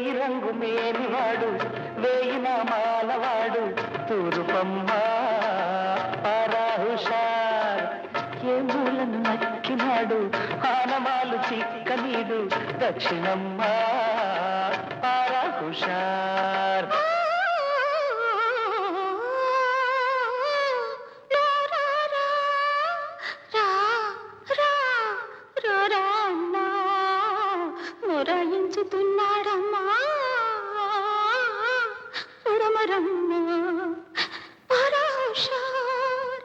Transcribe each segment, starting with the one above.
వేయి రంగు మేనివాడు వేయి నామాలవాడు తూరుపమ్మ హుషార్ ఏ మూలను నక్కినాడు ఆనమాలు చిక్కనీడు దక్షిణమ్మ హుషార్ మొరాయించుతున్నాడమ్మా రమరమ్మ పరహుషార్.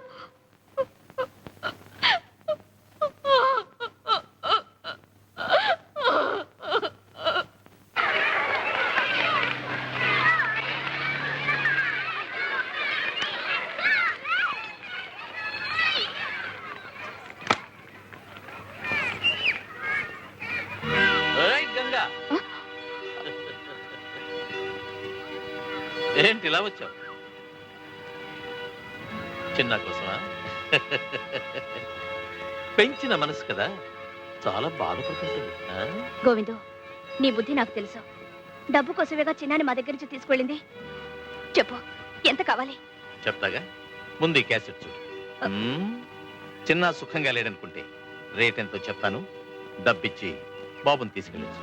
ఏంటి ఇలా వచ్చావు? చిన్న కోసమా? పెంచిన మనసు కదా, చాలా బాధపడుతుంటుంది. గోవిందు, నీ బుద్ధి నాకు తెలుసు. డబ్బు కోసమేగా చిన్నాని మా దగ్గర నుంచి తీసుకెళ్ళింది. చెప్పు, ఎంత కావాలి? చెప్తాగా, ముందు ఈ క్యాసెట్ చూడు. చిన్న సుఖంగా లేడనుకుంటే రేట్ ఎంతో చెప్తాను, డబ్బిచ్చి బాబుని తీసుకెళ్ళచ్చు.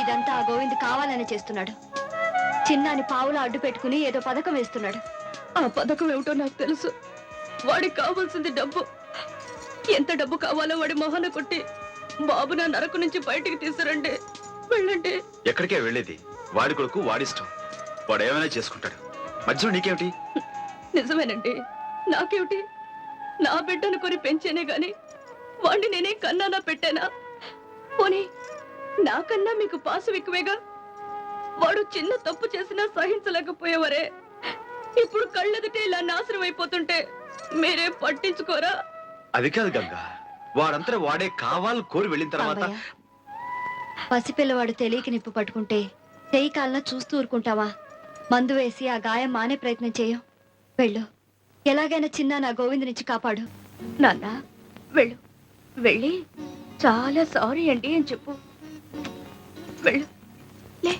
ఇదంతా ఆ గోవింద్ కావాలని చేస్తున్నాడు. చిన్నాని పావులా అడ్డు పెట్టుకుని ఏదో పథకం వేస్తున్నాడు. ఆ పథకం ఏమిటో నాకు తెలుసు. వాడికి కావాల్సింది డబ్బు. ఎంత డబ్బు కావాలో వాడి మొహన కొట్టి బాబు నా నరకు నుంచి బయటికి తీసుకురండి. వెళ్ళండి. ఎక్కడికే వెళ్ళేది? వాడి కొడుకు వాడిష్టం, వాడు ఏమైనా చేసుకుంటాడు. మధ్యలో నీకేమిటి? నిజమేనండి, నాకేమిటి? నా బిడ్డను కొని పెంచేనే గాని వాడిని నేనే కన్నానా పెట్టానా? పోనీ నాకన్నా మీకు పాసు ఎక్కువేగా. వాడు చిన్న తప్పు చేసినా సహించలేకపోయేవారే. ఇప్పుడు కళ్ళెదుటే ఇలా నాశనం అయిపోతుంటే మీరే పట్టించుకోరా? అది కాదు గంగా, వాడంతా వాడే కావాలి కోరి వెళ్ళిన తర్వాత పసిపిల్లవాడు తెలియక నిప్పు పట్టుకుంటే చెయ్యి కాలన చూస్తూ ఊరుకుంటావా? మందు వేసి ఆ గాయం మానే ప్రయత్నం చేయం. వెళ్ళు, ఎలాగైనా చిన్న నా గోవింద్ నుంచి కాపాడు. నాన్న వెళ్ళు, వెళ్ళి చాలా సారీ అండి అని చెప్పు. వెళ్ళు. లే.